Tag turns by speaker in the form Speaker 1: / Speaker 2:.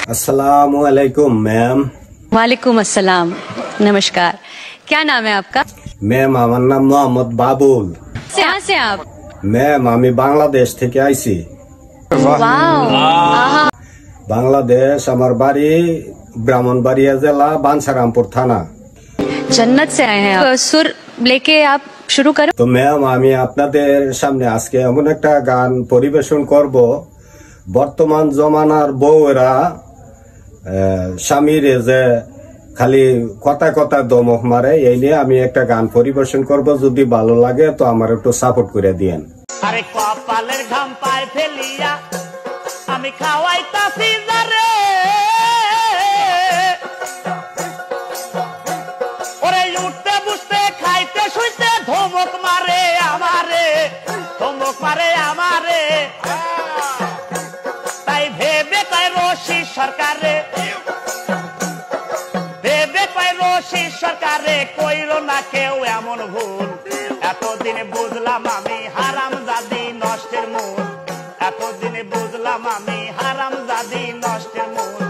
Speaker 1: अस्सलाम वालेकुम मैम।
Speaker 2: वालेकुम अस्सलाम, नमस्कार। क्या नाम है आपका?
Speaker 1: मैम আমার নাম মোহাম্মদ বাবুল।
Speaker 2: कहाँ से आप?
Speaker 1: मैम আমি বাংলাদেশ থেকে আইছি।
Speaker 2: वाह,
Speaker 1: বাংলাদেশ আমার বাড়ি ব্রাহ্মণবাড়িয়া জেলা বাঞ্ছারামপুর থানা।
Speaker 2: जन्नत से आए हैं आप। सुर लेके आप शुरू करें।
Speaker 1: তো ম্যাম আমি আপনাদের সামনে আজকে এমন একটা গান পরিবেশন করব, বর্তমান জমানার বউরা স্বামীর যে খালি কথা কথা দমক মারে, এই নিয়ে আমি একটা গান পরিবেশন করব। যদি ভালো লাগে তো আমার একটু সাপোর্ট করে দিয়েন।
Speaker 3: আরে কপালের ঘাম পায় ফেলিয়া আমি খাওয়াইতাছি যারে, ওরে উঠতে বসতে খাইতে শুইতে ধমক মারে আমারে, ধমক মারে আমারে। তাই ভেবে কয় রশি সরকারে, ভেবে কয় রশি সরকারে কইলো না কেউ এমন ভুল। এতদিনে বুঝলাম আমি হারামজাদি নষ্টের মূল, এতদিনে বুঝলাম আমি হারামজাদি নষ্টের মূল।